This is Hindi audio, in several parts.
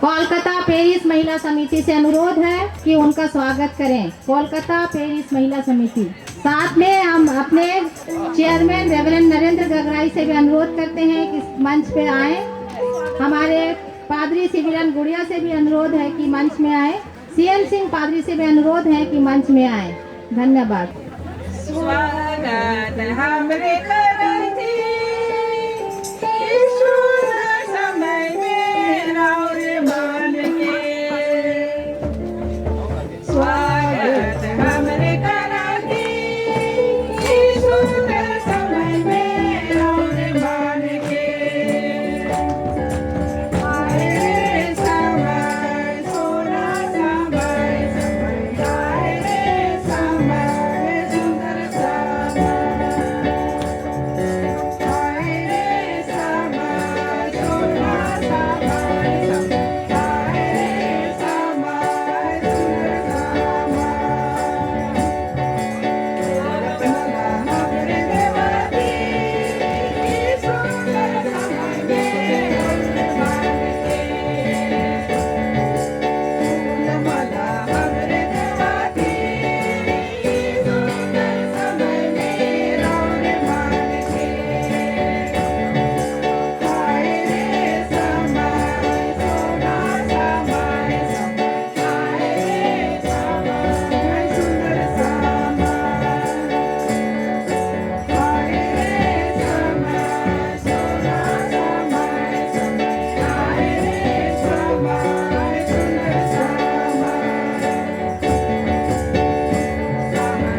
कोलकाता पेरिस महिला समिति से अनुरोध है कि उनका स्वागत करें। कोलकाता पेरिस महिला समिति। साथ में हम अपने चेयरमैन रेवरेंड नरेंद्र गगराई से भी अनुरोध करते हैं कि मंच पे आए। हमारे पादरी सिविलियन गुड़िया से भी अनुरोध है कि मंच में आए। सीएम सिंह पादरी से भी अनुरोध है कि मंच में आए। धन्यवाद। स्वागत हमरे करती समय में और मान के, स्वागत हमरे करती सुंदर समय में और मान के। आए रे समय सोना समय समय, आए रे समय सुंदर समय, आए रे समय सोना समय समय, आए रे समय सुंदर समय। हमरे देवती सुंदर समय में और मान के, माला हमरे देवती सुंदर समय में और मान के। आए रे समय सोना समय समय, आए रे समय सुंदर समय, आए रे समय सोना समय समय, आए रे समय सुंदर समय।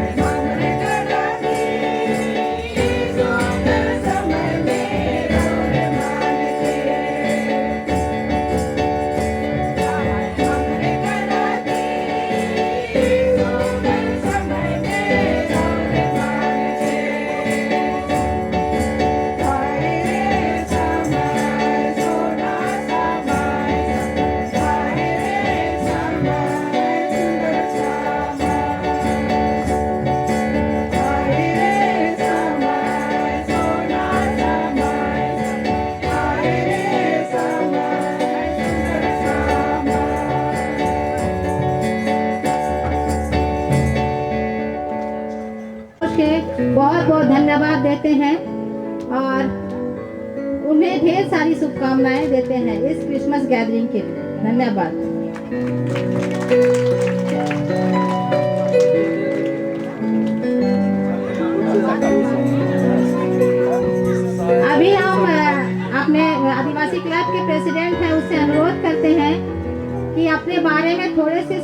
हमरे करती सुंदर समय में और मान के, हमरे करती सुंदर समय में और मान के। आए रे समय सोना समय समय, आए रे समय सुंदर समय, आए रे समय सोना समय समय, आए रे समय सुंदर समय। बहुत बहुत धन्यवाद देते हैं और उन्हें ढेर सारी शुभकामनाएं देते हैं इस क्रिसमस गैदरिंग के लिए। धन्यवाद। अभी हम अपने आदिवासी क्लब के प्रेसिडेंट हैं, उससे अनुरोध करते हैं कि अपने बारे में थोड़े से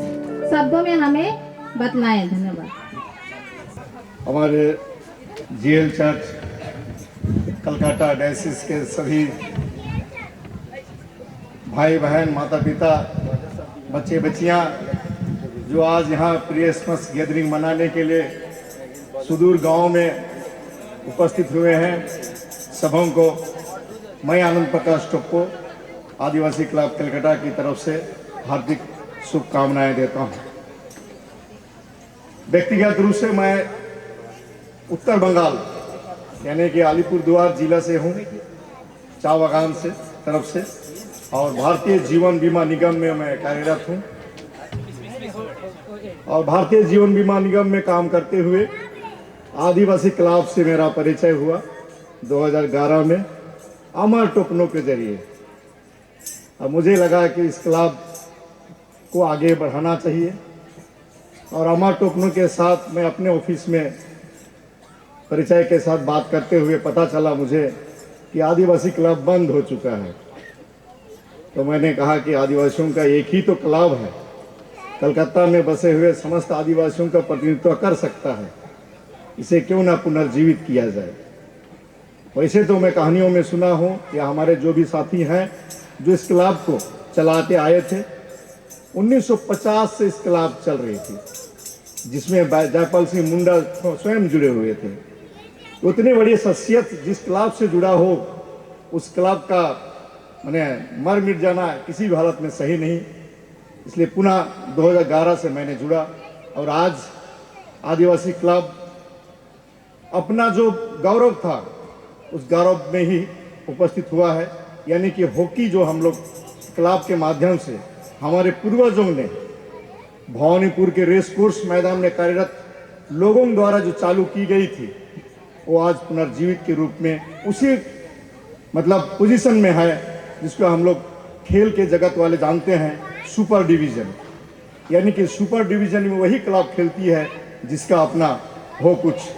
शब्दों में हमें बतलाएं। धन्यवाद। हमारे जीएल चर्च कलकत्ता डायसिस के सभी भाई बहन, माता पिता, बच्चे बच्चियां जो आज यहाँ क्रिसमस गैदरिंग मनाने के लिए सुदूर गांव में उपस्थित हुए हैं, सबों को मैं आनंद प्रकाश टोप्पो आदिवासी क्लब कलकत्ता की तरफ से हार्दिक शुभकामनाएं देता हूँ। व्यक्तिगत रूप से मैं उत्तर बंगाल यानी कि अलीपुरद्वार जिला से हूँ, चा बागान से तरफ से, और भारतीय जीवन बीमा निगम में मैं कार्यरत हूँ। और भारतीय जीवन बीमा निगम में काम करते हुए आदिवासी क्लब से मेरा परिचय हुआ 2011 में अमर टोकनों के जरिए। अब मुझे लगा कि इस क्लब को आगे बढ़ाना चाहिए और अमर टोकनों के साथ मैं अपने ऑफिस में परिचय के साथ बात करते हुए पता चला मुझे कि आदिवासी क्लब बंद हो चुका है। तो मैंने कहा कि आदिवासियों का एक ही तो क्लब है, कलकत्ता में बसे हुए समस्त आदिवासियों का प्रतिनिधित्व कर सकता है, इसे क्यों ना पुनर्जीवित किया जाए। वैसे तो मैं कहानियों में सुना हूँ कि हमारे जो भी साथी हैं जो इस क्लब को चलाते आए थे, 1950 से इस क्लब चल रही थी, जिसमें जयपाल सिंह मुंडा स्वयं जुड़े हुए थे। उतनी बड़ी शख्सियत जिस क्लब से जुड़ा हो, उस क्लब का मैंने मर मिट जाना किसी भी हालत में सही नहीं। इसलिए पुनः 2011 से मैंने जुड़ा और आज आदिवासी क्लब अपना जो गौरव था उस गौरव में ही उपस्थित हुआ है। यानी कि हॉकी जो हम लोग क्लब के माध्यम से हमारे पूर्वजों ने भवानीपुर के रेस कोर्स मैदान में कार्यरत लोगों द्वारा जो चालू की गई थी, वो आज पुनर्जीवित के रूप में उसी मतलब पोजीशन में है जिसको हम लोग खेल के जगत वाले जानते हैं सुपर डिवीज़न। यानी कि सुपर डिवीज़न में वही क्लब खेलती है जिसका अपना हो कुछ।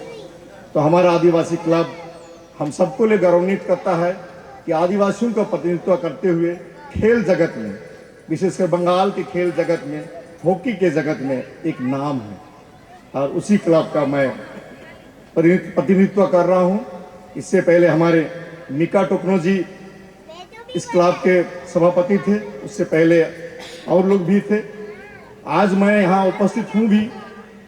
तो हमारा आदिवासी क्लब हम सबको लिए गौरवान्वित करता है कि आदिवासियों का प्रतिनिधित्व करते हुए खेल जगत में, विशेषकर बंगाल के खेल जगत में, हॉकी के जगत में एक नाम है, और उसी क्लब का मैं प्रतिनिधित्व कर रहा हूँ। इससे पहले हमारे मिका टोकनो जी इस क्लब के सभापति थे, उससे पहले और लोग भी थे। आज मैं यहाँ उपस्थित हूँ भी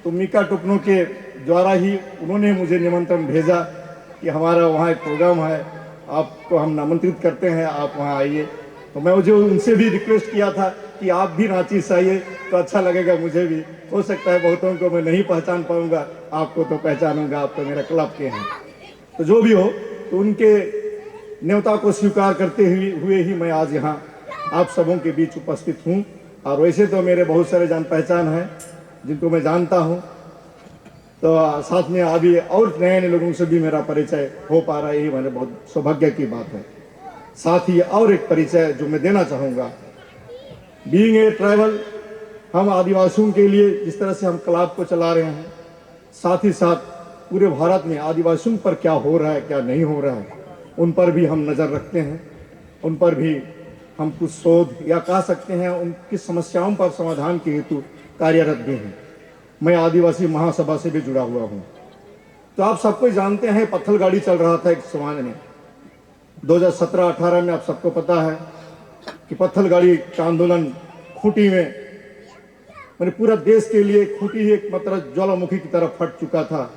तो मिका टोकनो के द्वारा ही उन्होंने मुझे निमंत्रण भेजा कि हमारा वहाँ एक प्रोग्राम है, आपको हम आमंत्रित करते हैं, आप वहाँ आइए। तो मैं मुझे उनसे भी रिक्वेस्ट किया था कि आप भी रांची से आइए तो अच्छा लगेगा मुझे भी। हो सकता है बहुतों को मैं नहीं पहचान पाऊँगा, आपको तो पहचानूंगा, आप तो मेरा क्लब के हैं। तो जो भी हो, तो उनके न्योता को स्वीकार करते हुए ही मैं आज यहाँ आप सबों के बीच उपस्थित हूँ। और वैसे तो मेरे बहुत सारे जान पहचान हैं जिनको मैं जानता हूँ, तो साथ में अभी और नए नए लोगों से भी मेरा परिचय हो पा रहा है, यही मेरे बहुत सौभाग्य की बात है। साथ ही और एक परिचय जो मैं देना चाहूँगा, बीइंग ए ट्राइबल, हम आदिवासियों के लिए जिस तरह से हम क्लब को चला रहे हैं, साथ ही साथ पूरे भारत में आदिवासियों पर क्या हो रहा है क्या नहीं हो रहा है उन पर भी हम नज़र रखते हैं, उन पर भी हम कुछ शोध या कह सकते हैं उनकी समस्याओं पर समाधान के हेतु कार्यरत भी हैं। मैं आदिवासी महासभा से भी जुड़ा हुआ हूँ। तो आप सबको जानते हैं पत्थल गाड़ी चल रहा था एक समय में 2017-18 में, आप सबको पता है कि पत्थल गाड़ी का आंदोलन खूंटी में, मैंने पूरा देश के लिए खूंटी ही एक मतलब ज्वालामुखी की तरफ फट चुका था,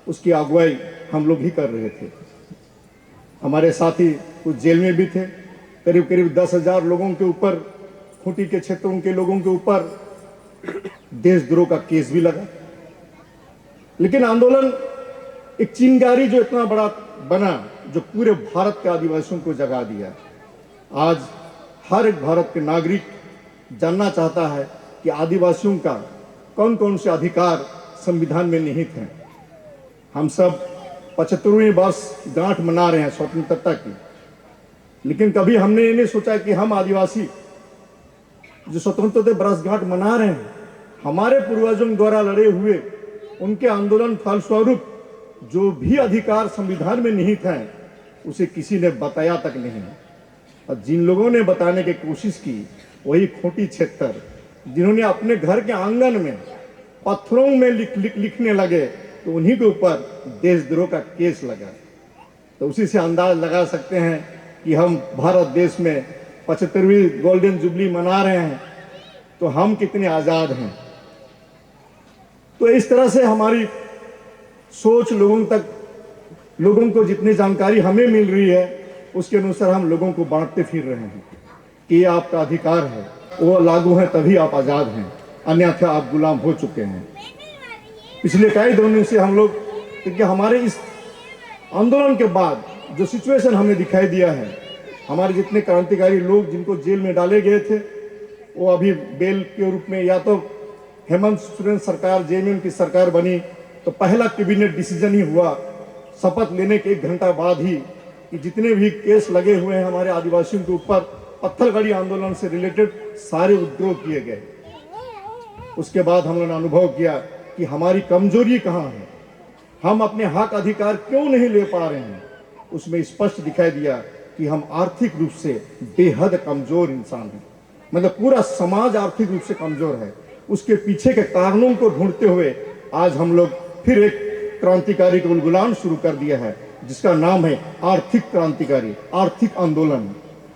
उसकी अगुवाई हम लोग ही कर रहे थे। हमारे साथी कुछ जेल में भी थे, करीब करीब 10,000 लोगों के ऊपर, खूंटी के क्षेत्रों के लोगों के ऊपर देशद्रोह का केस भी लगा। लेकिन आंदोलन एक चिंगारी जो इतना बड़ा बना, जो पूरे भारत के आदिवासियों को जगा दिया। आज हर एक भारत के नागरिक जानना चाहता है कि आदिवासियों का कौन कौन से अधिकार संविधान में निहित हैं। हम सब 75वीं वर्ष गांठ मना रहे हैं स्वतंत्रता की, लेकिन कभी हमने ये नहीं सोचा कि हम आदिवासी जो स्वतंत्रता वर्षगांठ मना रहे हैं, हमारे पूर्वजों द्वारा लड़े हुए उनके आंदोलन फलस्वरूप जो भी अधिकार संविधान में निहित हैं, उसे किसी ने बताया तक नहीं। और जिन लोगों ने बताने की कोशिश की, वही खूंटी क्षेत्र, जिन्होंने अपने घर के आंगन में पत्थरों में लिखने लगे, तो उन्हीं के ऊपर देशद्रोह का केस लगा। तो उसी से अंदाज लगा सकते हैं कि हम भारत देश में 75वीं गोल्डन जुबली मना रहे हैं, तो हम कितने आज़ाद हैं। तो इस तरह से हमारी सोच लोगों को जितनी जानकारी हमें मिल रही है, उसके अनुसार हम लोगों को बांटते फिर रहे हैं कि ये आपका अधिकार है, वो लागू है तभी आप आज़ाद हैं, अन्यथा आप गुलाम हो चुके हैं। पिछले कई दिनों से हम लोग, क्योंकि हमारे इस आंदोलन के बाद जो सिचुएशन हमें दिखाई दिया है, हमारे जितने क्रांतिकारी लोग जिनको जेल में डाले गए थे, वो अभी बेल के रूप में, या तो हेमंत सोरेन सरकार जेएमएम की सरकार बनी तो पहला कैबिनेट डिसीजन ही हुआ शपथ लेने के 1 घंटा बाद ही कि जितने भी केस लगे हुए हैं हमारे आदिवासियों के ऊपर पत्थलगड़ी आंदोलन से रिलेटेड, सारे विड्रॉ किए गए। उसके बाद हम लोगों ने अनुभव किया कि हमारी कमजोरी कहाँ है, हम अपने हक अधिकार क्यों नहीं ले पा रहे हैं। उसमें स्पष्ट दिखाई दिया कि हम आर्थिक रूप से बेहद कमजोर इंसान हैं, मतलब पूरा समाज आर्थिक रूप से कमजोर है। उसके पीछे के कारणों को ढूंढते हुए आज हम लोग फिर एक क्रांतिकारी को उलगुलान शुरू कर दिया है, जिसका नाम है आर्थिक क्रांतिकारी, आर्थिक आंदोलन।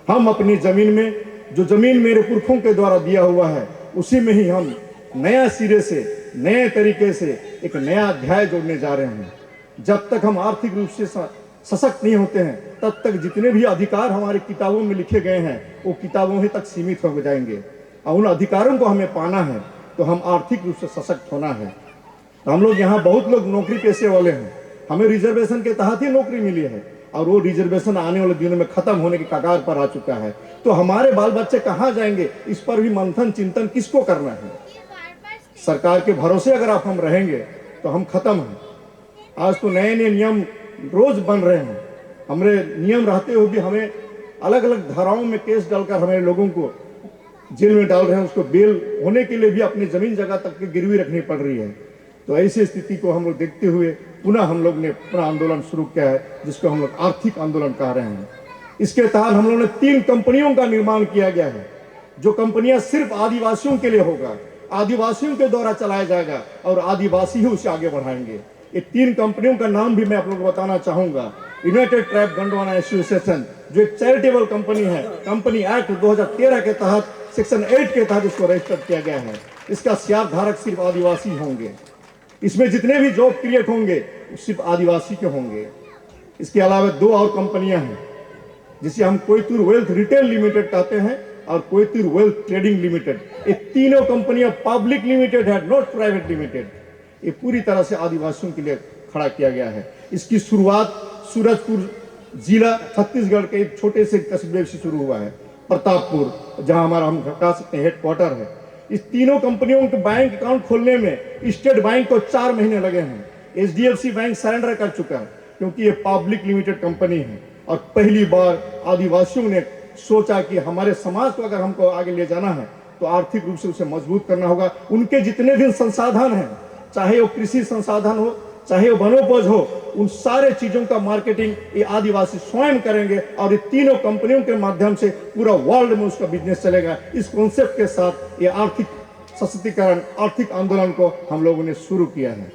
हम अपनी जमीन में, जो जमीन मेरे पुरखों के द्वारा दिया हुआ है, उसी में ही हम नया सिरे से, नए तरीके से एक नया अध्याय जोड़ने जा रहे हैं। जब तक हम आर्थिक रूप से सशक्त नहीं होते हैं, तब तक जितने भी अधिकार हमारे किताबों में लिखे गए हैं, वो किताबों ही तक सीमित हो जाएंगे। और उन अधिकारों को हमें पाना है तो हम आर्थिक रूप से सशक्त होना है। तो हम लोग यहाँ बहुत लोग नौकरी पेशे वाले हैं, हमें रिजर्वेशन के तहत ही नौकरी मिली है, और वो रिजर्वेशन आने वाले दिनों में खत्म होने के कगार पर आ चुका है। तो हमारे बाल बच्चे कहाँ जाएंगे, इस पर भी मंथन चिंतन किसको करना है। सरकार के भरोसे अगर आप हम रहेंगे तो हम खत्म हैं। आज तो नए नए नियम रोज बन रहे हैं। हमारे नियम रहते हुए भी हमें अलग अलग धाराओं में केस डालकर हमारे लोगों को जेल में डाल रहे हैं। उसको बेल होने के लिए भी अपनी जमीन जगह तक की गिरवी रखनी पड़ रही है। तो ऐसी स्थिति को हम लोग देखते हुए पुनः हम लोग ने अपना आंदोलन शुरू किया है, जिसको हम लोग आर्थिक आंदोलन कह रहे हैं। इसके तहत हम लोगों ने 3 कंपनियों का निर्माण किया गया है, जो कंपनियां सिर्फ आदिवासियों के लिए होगा, आदिवासियों के द्वारा चलाया जाएगा और आदिवासी ही उसे आगे बढ़ाएंगे। ये 3 कंपनियों का नाम भी मैं आप लोगों को बताना चाहूंगा। यूनाइटेड ट्राइब गंडवाना एसोसिएशन, जो एक चैरिटेबल कंपनी है, कंपनी एक्ट 2013 के तहत सेक्शन 8 के तहत इसको रजिस्टर किया गया है। इसका शेयर धारक सिर्फ आदिवासी होंगे। इसमें जितने भी जॉब क्रिएट होंगे सिर्फ आदिवासी के होंगे। इसके अलावा 2 और कंपनियां हैं, जिसे हम कोयतुर वेल्थ रिटेल लिमिटेड कहते हैं और कोयतुर वेल्थ ट्रेडिंग लिमिटेड। ये तीनों कंपनियां पब्लिक लिमिटेड है, नॉट प्राइवेट लिमिटेड। ये पूरी तरह से आदिवासियों के लिए खड़ा किया गया है। इसकी शुरुआत सूरजपुर जिला छत्तीसगढ़ के एक छोटे से कस्बे से शुरू हुआ है, प्रतापपुर, जहां हमारा हम कह सकते हैं हेडक्वार्टर है। इस तीनों कंपनियों के बैंक अकाउंट खोलने में स्टेट बैंक को 4 महीने लगे हैं। HDFC बैंक सरेंडर कर चुका है, क्योंकि ये पब्लिक लिमिटेड कंपनी है। और पहली बार आदिवासियों ने सोचा कि हमारे समाज को अगर हमको आगे ले जाना है तो आर्थिक रूप से उसे मजबूत करना होगा। उनके जितने भी संसाधन हैं, चाहे वो कृषि संसाधन हो, चाहे वो वनोपज हो, उन सारे चीजों का मार्केटिंग ये आदिवासी स्वयं करेंगे और ये तीनों कंपनियों के माध्यम से पूरा वर्ल्ड में उसका बिजनेस चलेगा। इस कॉन्सेप्ट के साथ ये आर्थिक सशक्तिकरण, आर्थिक आंदोलन को हम लोगों ने शुरू किया है,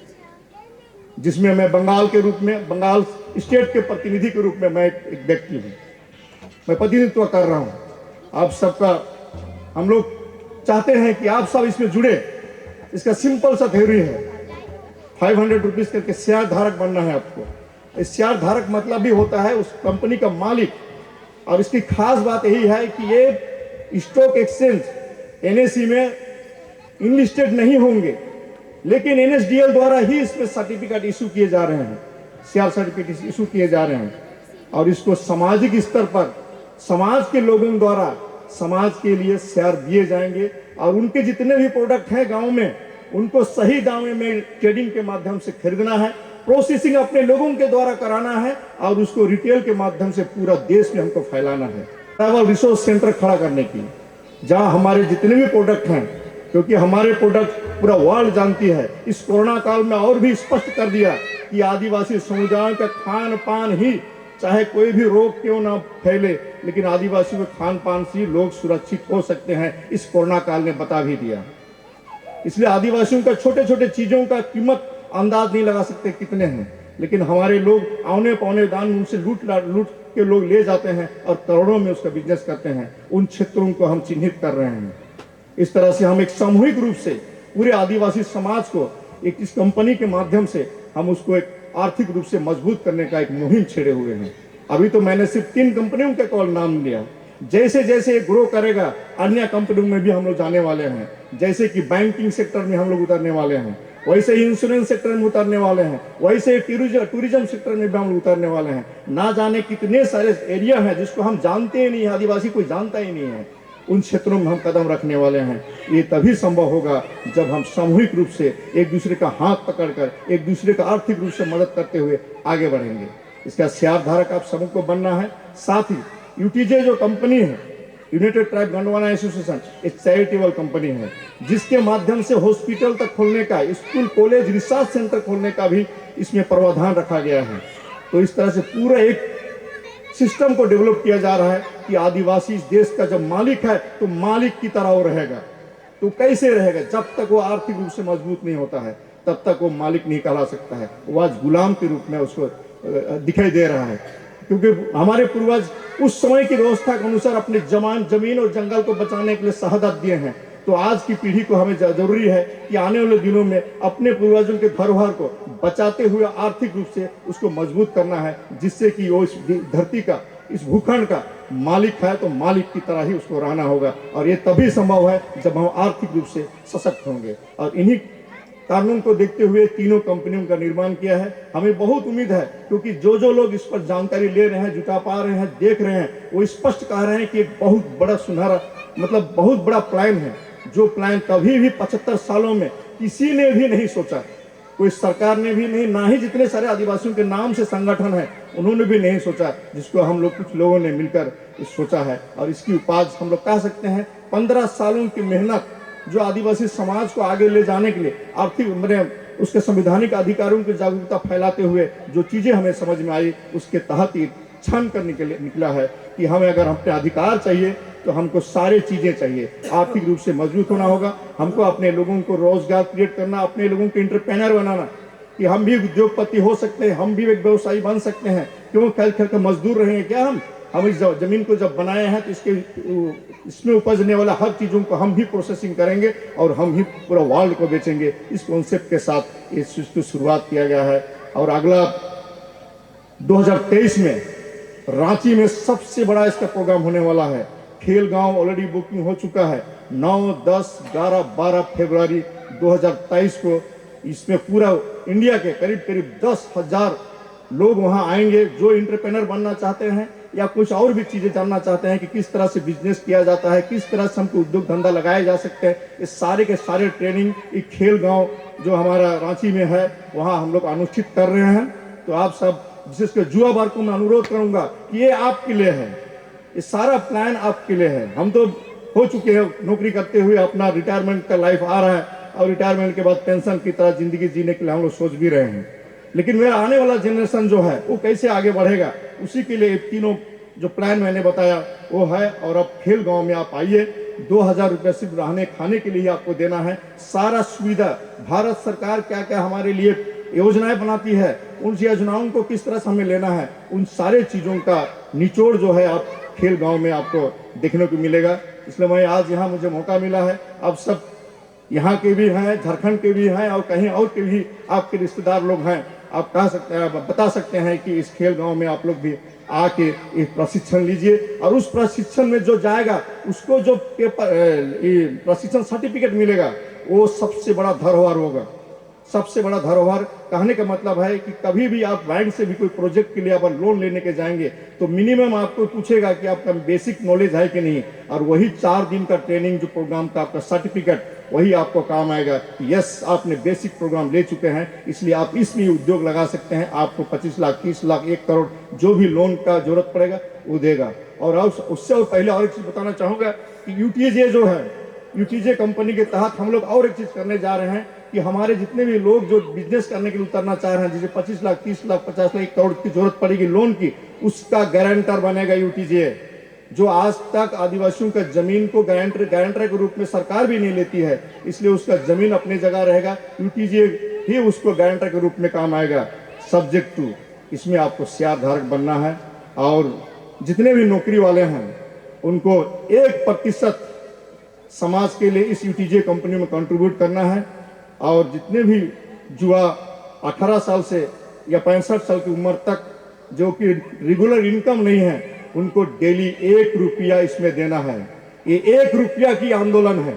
जिसमें मैं बंगाल के रूप में, बंगाल स्टेट के प्रतिनिधि के रूप में मैं एक व्यक्ति हूँ, मैं प्रतिनिधित्व कर रहा हूँ। आप सबका हम लोग चाहते हैं कि आप सब इसमें जुड़े। इसका सिंपल सा थ्योरी है, 500 रुपीज करके शेयर धारक बनना है आपको। इस शेयर धारक मतलब भी होता है उस कंपनी का मालिक। और इसकी खास बात यही है कि ये स्टॉक एक्सचेंज NSE में इनलिस्टेड नहीं होंगे, लेकिन NSDL द्वारा ही इसमें सर्टिफिकेट इशू किए जा रहे हैं, शेयर सर्टिफिकेट इशू किए जा रहे हैं। और इसको सामाजिक स्तर पर समाज के लोगों द्वारा समाज के लिए शेयर दिए जाएंगे और उनके जितने भी प्रोडक्ट हैं गांव में, उनको सही दाम में ट्रेडिंग के माध्यम से खरीदना है, प्रोसेसिंग अपने लोगों के द्वारा कराना है और उसको रिटेल के माध्यम से पूरा देश में हमको फैलाना है। ट्राइबल रिसोर्स सेंटर खड़ा करने की, जहां हमारे जितने भी प्रोडक्ट हैं, क्योंकि हमारे प्रोडक्ट पूरा वर्ल्ड जानती है। इस कोरोना काल में और भी स्पष्ट कर दिया कि आदिवासी समुदायों का खान पान ही, चाहे कोई भी रोग क्यों ना फैले, लेकिन आदिवासियों के खान पान से लोग सुरक्षित हो सकते हैं, इस कोरोना काल ने बता भी दिया। इसलिए आदिवासियों का छोटे छोटे चीजों का कीमत अंदाज नहीं लगा सकते कितने हैं, लेकिन हमारे लोग औने पौने दान उनसे लूट के लोग ले जाते हैं और करोड़ों में उसका बिजनेस करते हैं। उन क्षेत्रों को हम चिन्हित कर रहे हैं। इस तरह से हम एक सामूहिक रूप से पूरे आदिवासी समाज को एक इस कंपनी के माध्यम से हम उसको एक आर्थिक रूप से मजबूत करने का एक मुहिम छेड़े हुए हैं। अभी तो मैंने सिर्फ 3 कंपनियों का कॉल नाम लिया। जैसे जैसे ये ग्रो करेगा अन्य कंपनियों में भी हम लोग जाने वाले हैं। जैसे कि बैंकिंग सेक्टर में हम लोग उतरने वाले हैं, वैसे ही इंश्योरेंस सेक्टर में उतरने वाले हैं, वैसे ही टूरिज्म सेक्टर में भी हम लोग उतरने वाले हैं। ना जाने कितने सारे एरिया हैं जिसको हम जानते ही नहीं, आदिवासी कोई जानता ही नहीं है, उन क्षेत्रों में हम कदम रखने वाले हैं। ये तभी संभव होगा जब हम सामूहिक रूप से एक दूसरे का हाथ पकड़कर एक दूसरे का आर्थिक रूप से मदद करते हुए आगे बढ़ेंगे। इसका शेयर धारक आप सबको बनना है। साथ ही UTJ जो कंपनी है, यूनाइटेड ट्राइब गंडवाना एसोसिएशन, एक चैरिटेबल कंपनी है, जिसके माध्यम से हॉस्पिटल तक खोलने का, स्कूल कॉलेज रिसर्च सेंटर खोलने का भी इसमें प्रावधान रखा गया है। तो इस तरह से पूरा एक सिस्टम को डेवलप किया जा रहा है कि आदिवासी इस देश का जब मालिक है तो मालिक की तरह वो रहेगा। तो कैसे रहेगा? जब तक वो आर्थिक रूप से मजबूत नहीं होता है तब तक वो मालिक नहीं कहला सकता है। वो आज गुलाम के रूप में उसको दिखाई दे रहा है, क्योंकि हमारे पूर्वज उस समय की व्यवस्था के अनुसार अपने जमीन और जंगल को बचाने के लिए शहादत दिए हैं। तो आज की पीढ़ी को हमें जरूरी है कि आने वाले दिनों में अपने पूर्वजों के धरोहर को बचाते हुए आर्थिक रूप से उसको मजबूत करना है, जिससे कि वो इस धरती का, इस भूखंड का मालिक है तो मालिक की तरह ही उसको रहना होगा। और ये तभी संभव है जब हम आर्थिक रूप से सशक्त होंगे। और इन्हीं कानून को देखते हुए तीनों कंपनियों का निर्माण किया है। हमें बहुत उम्मीद है क्योंकि जो लोग इस पर जानकारी ले रहे हैं, जुटा पा रहे हैं, देख रहे हैं, वो स्पष्ट कह रहे हैं कि एक बहुत बड़ा सुनहरा मतलब बहुत बड़ा प्लान है, जो प्लान कभी भी 75 सालों में किसी ने भी नहीं सोचा, कोई सरकार ने भी नहीं, ना ही जितने सारे आदिवासियों के नाम से संगठन है उन्होंने भी नहीं सोचा, जिसको हम लोग कुछ लोगों ने मिलकर सोचा है। और इसकी उपज हम लोग कह सकते हैं 15 सालों की मेहनत, जो आदिवासी समाज को आगे ले जाने के लिए आर्थिक उसके संवैधानिक अधिकारों की जागरूकता फैलाते हुए जो चीजें हमें समझ में आई, उसके तहत ही छान करने के लिए निकला है कि हमें अगर अपने अधिकार चाहिए तो हमको सारे चीजें चाहिए। आर्थिक रूप से मजबूत होना होगा, हमको अपने लोगों को रोजगार क्रिएट करना, अपने लोगों को एंटरप्रेन्योर बनाना कि हम भी उद्योगपति हो सकते हैं, हम भी एक व्यवसायी बन सकते हैं। क्यों खेल खेल कर मजदूर रहेंगे क्या हम इस जमीन को जब बनाए हैं तो इसमें उपजने वाला हर चीज़ों को हम भी प्रोसेसिंग करेंगे और हम ही पूरा वर्ल्ड को बेचेंगे। इस कॉन्सेप्ट के साथ इस चीज़ की शुरुआत किया गया है। और अगला 2023 में रांची में सबसे बड़ा इसका प्रोग्राम होने वाला है। खेल गांव ऑलरेडी बुकिंग हो चुका है। 9, 10, 11, 12 फरवरी 2023 को इसमें पूरा इंडिया के करीब 10,000 लोग वहां आएंगे, जो एंटरप्रेन्योर बनना चाहते हैं या कुछ और भी चीजें जानना चाहते हैं कि किस तरह से बिजनेस किया जाता है, किस तरह से हमको उद्योग धंधा लगाया जा सकते हैं। ये सारे के सारे ट्रेनिंग एक खेल गांव जो हमारा रांची में है वहां हम लोग अनुष्ठित कर रहे हैं। तो आप सब विशेषकर युवा वर्ग को मैं अनुरोध करूंगा कि ये आपके लिए है, ये सारा प्लान आपके लिए है। हम तो हो चुके हैं नौकरी करते हुए, अपना रिटायरमेंट का लाइफ आ रहा है और रिटायरमेंट के बाद पेंशन की तरह जिंदगी जीने के लिए हम लोग सोच भी रहे हैं। लेकिन मेरा आने वाला जनरेशन जो है वो कैसे आगे बढ़ेगा, उसी के लिए तीनों जो प्लान मैंने बताया वो है। और अब खेल गांव में आप आइए, 2,000 रुपये सिर्फ रहने खाने के लिए आपको देना है। सारा सुविधा भारत सरकार क्या क्या हमारे लिए योजनाएं बनाती है, उन योजनाओं को किस तरह से हमें लेना है, उन सारे चीज़ों का निचोड़ जो है आप खेल गांव में आपको देखने को मिलेगा। इसलिए मैं आज यहाँ मुझे मौका मिला है, आप सब यहाँ के भी हैं, झारखंड के भी हैं और कहीं और के भी आपके रिश्तेदार लोग हैं, आप कह सकते हैं, बता सकते हैं कि इस खेल गांव में आप लोग भी आके एक प्रशिक्षण लीजिए। और उस प्रशिक्षण में जो जाएगा उसको जो पेपर प्रशिक्षण सर्टिफिकेट मिलेगा वो सबसे बड़ा धरोहर होगा। सबसे बड़ा धरोहर कहने का मतलब है कि कभी भी आप बैंक से भी कोई प्रोजेक्ट के लिए आप लोन लेने के जाएंगे तो मिनिमम आपको पूछेगा कि आपका बेसिक नॉलेज है कि नहीं, और वही 4 दिन का ट्रेनिंग जो प्रोग्राम का आपका सर्टिफिकेट वही आपको काम आएगा। यस, आपने बेसिक प्रोग्राम ले चुके हैं, इसलिए आप इसमें उद्योग लगा सकते हैं। आपको 25 लाख, 30 लाख, 1 करोड़ जो भी लोन का जरूरत पड़ेगा वो देगा। और उससे और पहले और एक चीज बताना चाहूंगा कि यूटीजे जो है, यूटीजे कंपनी के तहत हम लोग और एक चीज करने जा रहे हैं कि हमारे जितने भी लोग जो बिजनेस करने के लिए उतरना चाह रहे हैं, जिसे 25 लाख, 30 लाख, 50 लाख, 1 करोड़ की जरूरत पड़ेगी लोन की, उसका गारंटर बनेगा यूटीजे। जो आज तक आदिवासियों का जमीन को गारंटर के रूप में सरकार भी नहीं लेती है, इसलिए उसका जमीन अपनी जगह रहेगा, यूटीजे ही उसको गारंटर के रूप में काम आएगा। सब्जेक्ट टू इसमें आपको शेयर धारक बनना है और जितने भी नौकरी वाले हैं उनको 1% समाज के लिए इस यूटीजे कंपनी में कंट्रीब्यूट करना है। और जितने भी युवा 18 साल से या 65 साल की उम्र तक जो कि रेगुलर इनकम नहीं है, उनको डेली 1 रुपया इसमें देना है। ये 1 रुपया की आंदोलन है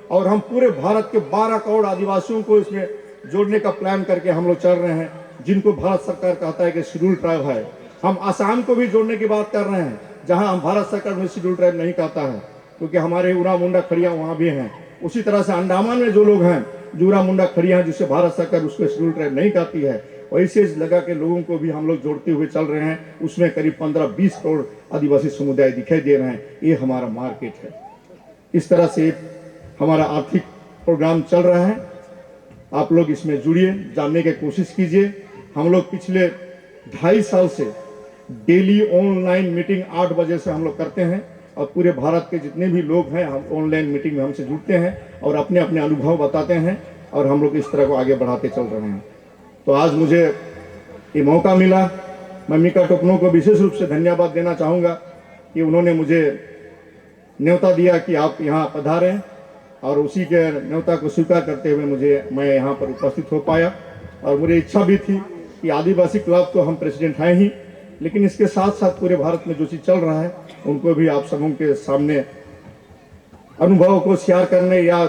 और हम पूरे भारत के 12 करोड़ आदिवासियों को इसमें जोड़ने का प्लान करके हम लोग चल रहे हैं, जिनको भारत सरकार कहता है कि शेड्यूल ट्राइब है। हम आसाम को भी जोड़ने की बात कर रहे हैं, जहां हम भारत सरकार में शेड्यूल ट्राइब नहीं कहता है, क्योंकि हमारे उरा मुंडा खड़िया वहां भी हैं। उसी तरह से अंडमान में जो लोग हैं, जूरा मुंडा खड़िया, जिसे भारत सरकार उसको शेड्यूल ट्राइब नहीं कहती है, वैसे लगा के लोगों को भी हम लोग जोड़ते हुए चल रहे हैं। उसमें करीब 15-20 करोड़ आदिवासी समुदाय दिखाई दे रहे हैं। ये हमारा मार्केट है। इस तरह से हमारा आर्थिक प्रोग्राम चल रहा है। आप लोग इसमें जुड़िए, जानने की कोशिश कीजिए। हम लोग पिछले 2.5 साल से डेली ऑनलाइन मीटिंग 8 बजे से हम लोग करते हैं और पूरे भारत के जितने भी लोग हैं हम ऑनलाइन मीटिंग में हमसे जुड़ते हैं और अपने अपने अनुभव बताते हैं और हम लोग इस तरह को आगे बढ़ाते चल रहे हैं। तो आज मुझे ये मौका मिला, मैं मीका टोपनो को विशेष रूप से धन्यवाद देना चाहूँगा कि उन्होंने मुझे न्योता दिया कि आप यहाँ पधारें, और उसी के न्योता को स्वीकार करते हुए मैं यहाँ पर उपस्थित हो पाया। और मुझे इच्छा भी थी कि आदिवासी क्लब तो हम प्रेसिडेंट हैं ही, लेकिन इसके साथ साथ पूरे भारत में जो चीज़ चल रहा है उनको भी आप सबों के सामने अनुभव को शेयर करने या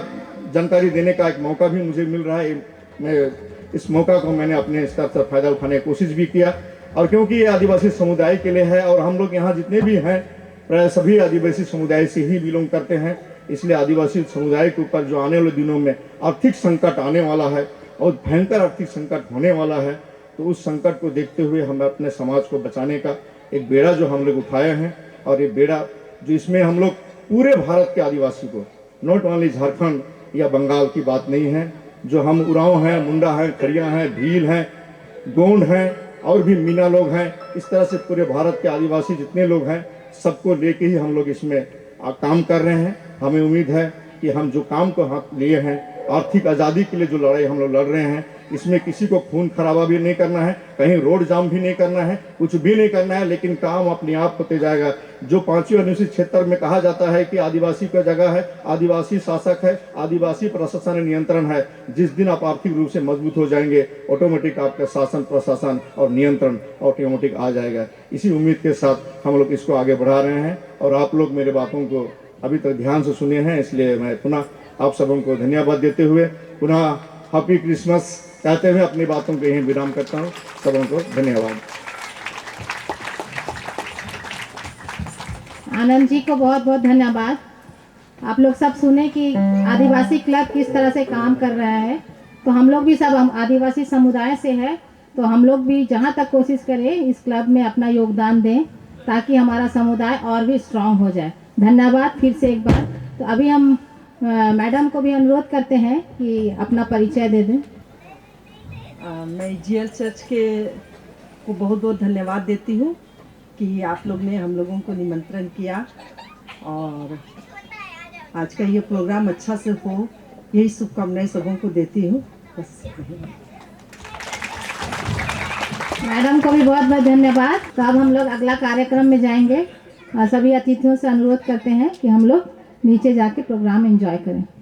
जानकारी देने का एक मौका भी मुझे मिल रहा है। मैं इस मौका को मैंने अपने स्तर से फ़ायदा उठाने की कोशिश भी किया। और क्योंकि ये आदिवासी समुदाय के लिए है और हम लोग यहाँ जितने भी हैं प्राय सभी आदिवासी समुदाय से ही बिलोंग करते हैं, इसलिए आदिवासी समुदाय के ऊपर जो आने वाले दिनों में आर्थिक संकट आने वाला है और भयंकर आर्थिक संकट होने वाला है, तो उस संकट को देखते हुए हम अपने समाज को बचाने का एक बेड़ा जो हम लोग उठाए हैं, और ये बेड़ा जो इसमें हम लोग पूरे भारत के आदिवासी को, नॉट ओनली झारखंड या बंगाल की बात नहीं है, जो हम उरांव हैं, मुंडा हैं, खड़िया हैं, भील हैं, गोंड हैं और भी मीना लोग हैं, इस तरह से पूरे भारत के आदिवासी जितने लोग हैं सबको लेके ही हम लोग इसमें काम कर रहे हैं। हमें उम्मीद है कि हम जो काम को हाथ लिए हैं, आर्थिक आज़ादी के लिए जो लड़ाई हम लोग लड़ रहे हैं, इसमें किसी को खून खराबा भी नहीं करना है, कहीं रोड जाम भी नहीं करना है, कुछ भी नहीं करना है, लेकिन काम अपने आप होते जाएगा। जो 5वें अनुसूचित क्षेत्र में कहा जाता है कि आदिवासी का जगह है, आदिवासी शासक है, आदिवासी प्रशासन नियंत्रण है, जिस दिन आप आर्थिक रूप से मजबूत हो जाएंगे ऑटोमेटिक आपका शासन प्रशासन और नियंत्रण ऑटोमेटिक आ जाएगा। इसी उम्मीद के साथ हम लोग इसको आगे बढ़ा रहे हैं और आप लोग मेरे बातों को अभी तक ध्यान से सुने हैं, इसलिए मैं पुनः आप सबों को धन्यवाद देते हुए पुनः हैप्पी क्रिसमस कहते हुए अपनी बातों को यहीं विराम करता हूँ। सबों को धन्यवाद। आनंद जी को बहुत बहुत धन्यवाद। आप लोग सब सुने कि आदिवासी क्लब किस तरह से काम कर रहा है, तो हम लोग भी सब हम आदिवासी समुदाय से है, तो हम लोग भी जहाँ तक कोशिश करें इस क्लब में अपना योगदान दें ताकि हमारा समुदाय और भी स्ट्रांग हो जाए। धन्यवाद फिर से एक बार। तो अभी हम मैडम को भी अनुरोध करते हैं कि अपना परिचय दे दें। मैं जीएल चर्च के को बहुत बहुत धन्यवाद देती हूँ कि आप लोग ने हम लोगों को निमंत्रण किया और आज का ये प्रोग्राम अच्छा से हो, यही शुभकामनाएं सबों को देती हूँ। बस मैडम को भी बहुत बहुत धन्यवाद। तो अब हम लोग अगला कार्यक्रम में जाएंगे और सभी अतिथियों से अनुरोध करते हैं कि हम लोग नीचे जाके प्रोग्राम एंजॉय करें।